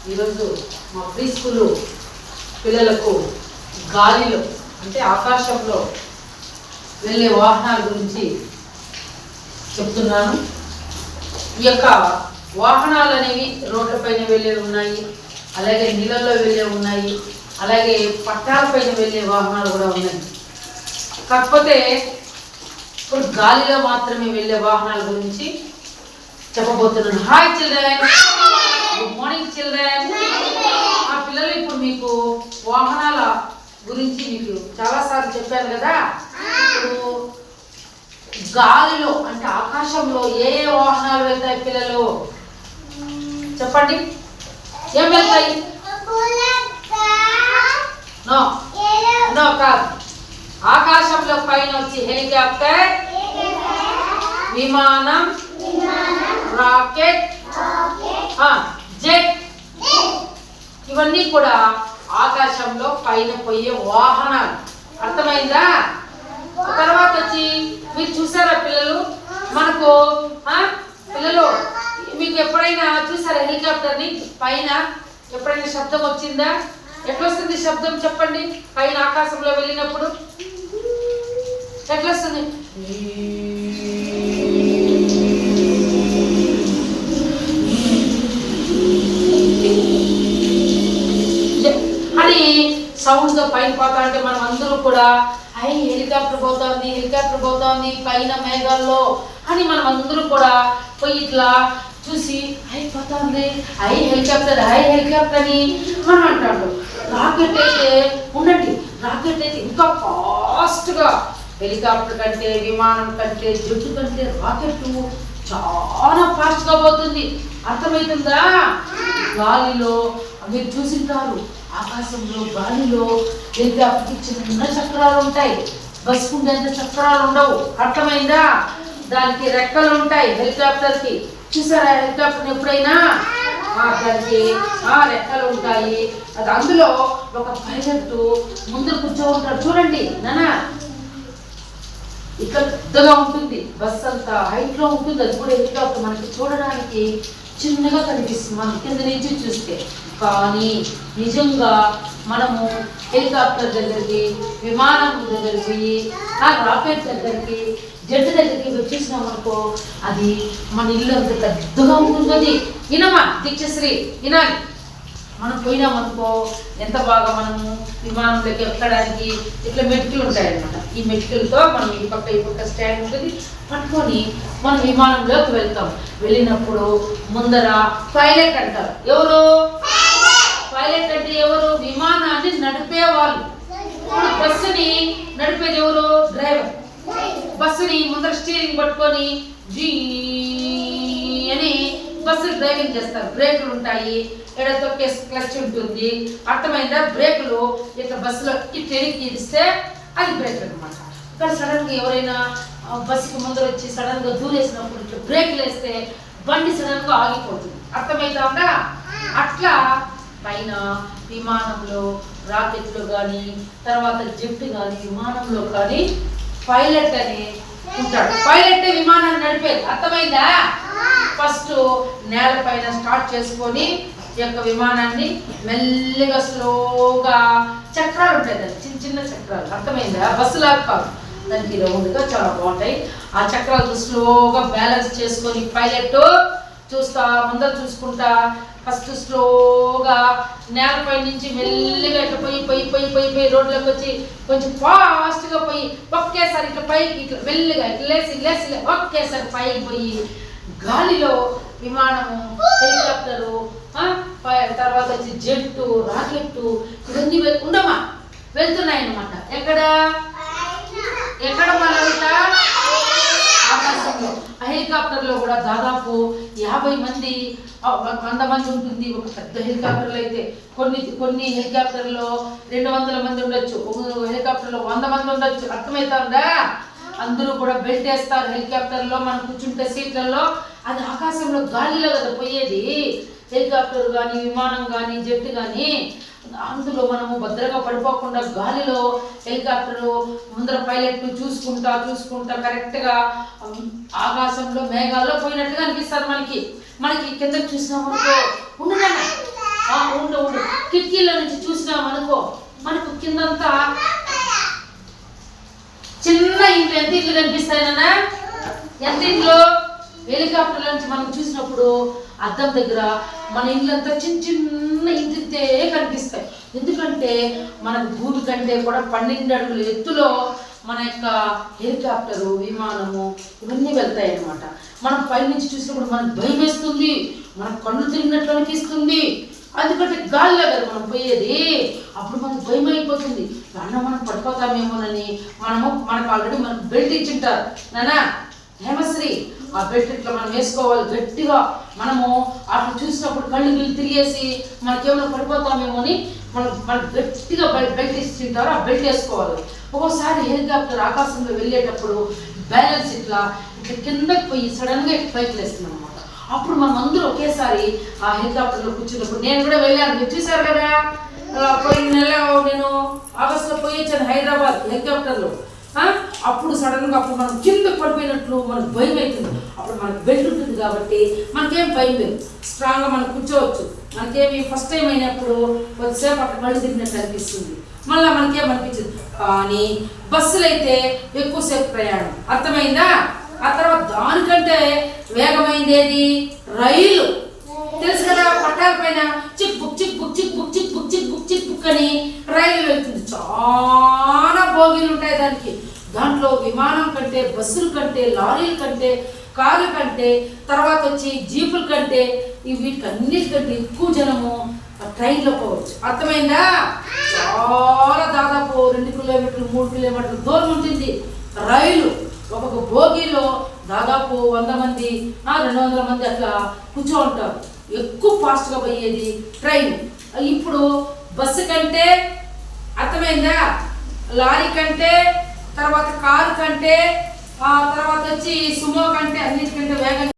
ఈరోజు మా pre school పిల్లలకు గాలిలో అంటే ఆకాశంలో వెళ్ళే వాహనాల గురించి చెప్తున్నాను. ఈ యొక్క వాహనాలు అనేవి రోడ్లపైన వెళ్ళే ఉన్నాయి, అలాగే నీళ్ళల్లో వెళ్ళే ఉన్నాయి, అలాగే పట్టాలపైన వెళ్ళే వాహనాలు కూడా ఉన్నాయి. కాకపోతే ఇప్పుడు గాలిలో మాత్రమే వెళ్ళే వాహనాల గురించి చెప్పబోతున్నాను. Hi children, good morning children. ఆ పిల్లలు ఇప్పుడు మీకు వాహనాల గురించి మీకు చాలాసార్లు చెప్పాను కదా. ఇప్పుడు గాలిలో అంటే ఆకాశంలో ఏ ఏ వాహనాలు వెళ్తాయి పిల్లలు చెప్పండి? ఏం వెళ్తాయి? నో నో కాదు. ఆకాశంలో పైన వచ్చి హెలికాప్టర్, విమానం, రాకెట్, జెట్, ఇవన్నీ కూడా ఆకాశంలో పైన పోయే వాహనాలు. అర్థమైందా? తర్వాత వచ్చి మీరు చూసారా పిల్లలు, మనకు పిల్లలు మీకు ఎప్పుడైనా చూసారా హెలికాప్టర్ని పైన ఎప్పుడైనా శబ్దం వచ్చిందా? ఎట్లా వస్తుంది శబ్దం చెప్పండి? పైన ఆకాశంలో వెళ్ళినప్పుడు ఎట్లా వస్తుంది? అని సౌండ్ గా పైన పోతా అంటే మనం అందరూ కూడా ఐ హెలికాప్టర్ పోతుంది, హెలికాప్టర్ పోతుంది పైన మేఘాల్లో అని మనం అందరూ కూడా పోయి ఇట్లా చూసి అయిపోతుంది ఐ హెలికాప్టర్ అని మనం అంటాడు. రాకెట్ అయితే ఉండండి, రాకెట్ అయితే ఇంకా ఫాస్ట్గా హెలికాప్టర్ కంటే, విమానం కంటే, జట్టు కంటే రాకెట్ చాలా ఫాస్ట్గా పోతుంది. అర్థమవుతుందా? గాలిలో మీరు చూసింటారు, ఆకాశంలో గాలిలో హెలికాప్టర్కి చిన్న చక్రాలు ఉంటాయి, బస్సుకు ఉండేంత చక్రాలు ఉండవు. అర్థమైందా? దానికి రెక్కలు ఉంటాయి హెలికాప్టర్కి. చూసారా హెలికాప్టర్ ఎప్పుడైనా? దానికి రెక్కలు ఉంటాయి. అది అందులో ఒక పైలట్ ముందు కూర్చో ఉంటాడు. చూడండి నాన్న, ఇక్కడ పెద్దగా ఉంటుంది, బస్ అంతా హైట్ లో ఉంటుంది. అది కూడా హెలికాప్టర్ మనకి చూడడానికి చిన్నగా కనిపిస్తుంది మనం కింద నుంచి చూస్తే. కానీ నిజంగా మనము హెలికాప్టర్ దగ్గరికి, విమానం దగ్గరికి, రాకెట్ దగ్గరికి, జట్టు దగ్గరికి వచ్చేసినాం అనుకో, అది మన ఇల్లు అంత పెద్దగా ఉంటుంది. అది వినమా దీక్షశ్రీ, వినాలి. మనం పోయినామనుకో ఎంత బాగా మనము విమానంలోకి ఎక్కడానికి ఇట్లా మెట్టులు ఉంటాయన్నమాట. ఈ మెట్టులతో మనం ఈ పక్క స్టాండ్ ఉంటుంది, పట్టుకొని మనం విమానంలోకి వెళ్తాం. వెళ్ళినప్పుడు ముందర పైలట్ అంటారు. ఎవరు పైలట్ అంటే? ఎవరు? విమానాన్ని నడిపే వాళ్ళు. బస్సుని నడిపేది ఎవరు? డ్రైవర్. బస్సుని ముందర స్టీరింగ్ పట్టుకొని జీ అని బస్సులు డ్రైవింగ్ చేస్తారు. బ్రేకులు ఉంటాయి, ఎడతో క్లచ్ ఉంటుంది. అర్థమైందా? బ్రేకులు ఇట్లా బస్సులో ఇట్లా ఇస్తే అది బ్రేక్ అనమాట. ఇక్కడ సడన్ గా ఎవరైనా బస్సుకి ముందర వచ్చి సడన్ గా దూరేసినప్పుడు ఇట్లా బ్రేకులు వేస్తే బండి సడన్ గా ఆగిపోతుంది. అర్థమైతా ఉందా? అట్లా పైన విమానంలో, రాకెట్లో కానీ, తర్వాత జెట్ కానీ, విమానంలో కానీ పైలట్ అని ఉంటాడు. పైలట్ విమానాన్ని నడిపేది. అర్థమైందా? ఫస్ట్ నేల పైన స్టార్ట్ చేసుకొని ఈ యొక్క విమానాన్ని మెల్లిగా స్లోగా, చక్రాలు ఉంటాయి దానికి, చిన్న చిన్న చక్రాలు. అర్థమైందా? బస్సులాగా కాదు, దానికి రౌండ్గా చాలా బాగుంటాయి. ఆ చక్రాలు స్లోగా బ్యాలెన్స్ చేసుకొని పైలట్ చూస్తా ముందర చూసుకుంటా ఫస్ట్ స్లోగా నేలపై నుంచి మెల్లిగా ఇట్లా పోయి రోడ్లోకి వచ్చి కొంచెం ఫాస్ట్గా పోయి ఒకేసారి ఇట్లా పైకి ఇట్లా మెల్లిగా ఇట్లా లేసి ఒకేసారి పైకి పోయి గాలిలో విమానము, హెలికాప్టరు, తర్వాత వచ్చి జెట్టు, రాకెట్టు ఇవన్నీ ఉండమా వెళ్తున్నాయి అన్నమాట. ఎక్కడ మన ఆకాశంలో. ఆ హెలికాప్టర్లో కూడా దాదాపు 50 మంది, 100 మంది ఉంటుంది. ఒక పెద్ద హెలికాప్టర్లు అయితే కొన్ని హెలికాప్టర్లో 200 మంది ఉండొచ్చు, ఒక హెలికాప్టర్లో 100 మంది ఉండొచ్చు. అర్థమవుతుందా? అందరూ కూడా బెల్ట్ వేస్తారు హెలికాప్టర్లో. మనం కూర్చుంటే సీట్లలో. అది ఆకాశంలో గాలిలో కదా పోయేది. హెలికాప్టర్ కానీ, విమానం కానీ, జెట్ కానీ అందులో మనము భద్రంగా పడిపోకుండా గాలిలో హెలికాప్టర్ ముందర పైలట్ చూసుకుంటా కరెక్ట్గా ఆకాశంలో మేఘాల్లో పోయినట్టుగా అనిపిస్తారు మనకి. కింద చూసినామనుకో ఉండదన్న కిటికీలో నుంచి చూసినాం అనుకో, మనకు కిందంతా చిన్న ఇంట్లో ఎంత ఇల్లు కనిపిస్తాయి నాన్న? ఎంత ఇంట్లో? హెలికాప్టర్ నుంచి మనం చూసినప్పుడు అద్దం దగ్గర మన ఇల్లంతా చిన్న చిన్న ఇంటితే కనిపిస్తాయి. ఎందుకంటే మనకు భూమి కంటే కూడా 12 అడుగుల ఎత్తులో మన యొక్క హెలికాప్టరు, విమానము ఇవన్నీ వెళ్తాయి అన్నమాట. మనం పైనుంచి చూసినప్పుడు మనకు భయం వేస్తుంది, మనకు కళ్ళు తిరిగినట్లు అనిపిస్తుంది. ఎందుకంటే గాలిలో కదా మనం పోయేది, అప్పుడు మనకు భయం అయిపోతుంది. అన్న మనం పడిపోతామేమోనని మనకు ఆల్రెడీ మనకు బెల్ట్ ఇచ్చింటారు నానా హేమశ్రీ. ఆ బెల్ట్ ఇట్లా మనం వేసుకోవాలి గట్టిగా. మనము అట్లా చూసినప్పుడు కళ్ళు గిళ్ళు తిరిగేసి మనకేమైనా పడిపోతామేమో అని మనకు గట్టిగా బెల్ట్ ఇచ్చింటారు, ఆ బెల్ట్ వేసుకోవాలి. ఒక్కోసారి హెలికాప్టర్ ఆకాశంలో వెళ్ళేటప్పుడు బ్యాలెన్స్ ఇట్లా కిందకి పోయి సడన్గా పైకి లేస్తుంది అనమాట. అప్పుడు మనం అందరూ ఒకేసారి ఆ హెలికాప్టర్లో కూర్చున్నప్పుడు, నేను కూడా వెళ్ళాను, మీరు చూసారు కదా, పోయిన నెల నేను ఆగస్టులో పోయి వచ్చాను హైదరాబాద్ హెలికాప్టర్లో. అప్పుడు సడన్గా అప్పుడు మనం కిందకు పడిపోయినట్లు మనకు భయం అవుతుంది. అప్పుడు మనకు బెల్ట్ ఉంటుంది కాబట్టి మనకేం భయం లేదు, స్ట్రాంగ్గా మనం కూర్చోవచ్చు. మనకేమి ఫస్ట్ టైం అయినప్పుడు కొద్దిసేపు అక్కడ కళ్ళు తిరిగినట్టు అనిపిస్తుంది, మళ్ళీ మనకేం అనిపించదు. కానీ బస్సులు అయితే ఎక్కువసేపు ప్రయాణం, అర్థమైందా? ఆ తర్వాత దానికంటే వేగమైంది ఏది? రైలు. తెలుసు కదా, పట్టాల పైన చిక్ బుక్ చిక్ బుక్ చిక్ బుక్ చిక్ బుక్ చిక్ బుక్ చిక్ బుక్ అని రైలు వెళ్తుంది. చాలా బోగీలు ఉంటాయి దానికి. దాంట్లో విమానం కంటే, బస్సుల కంటే, లారీల కంటే, కార్ల కంటే, తర్వాత వచ్చి జీపుల కంటే, వీటికన్నిటికంటే ఎక్కువ జనము ట్రైన్లో పోవచ్చు. అర్థమైందా? చాలా దాదాపు 2 కిలోమీటర్లు 3 కిలోమీటర్ల దూరం ఉంటుంది రైలు. ఒక్కొక్క బోగీలో దాదాపు 100 మంది 200 మంది అట్లా కూర్చో ఉంటారు. ఎక్కువ ఫాస్ట్గా పోయేది ట్రైన్. ఇప్పుడు బస్సు కంటే, అర్థమైందా, లారీ కంటే, తర్వాత కారు కంటే, తర్వాత వచ్చి సుమో కంటే అన్నిటికంటే వేగంగా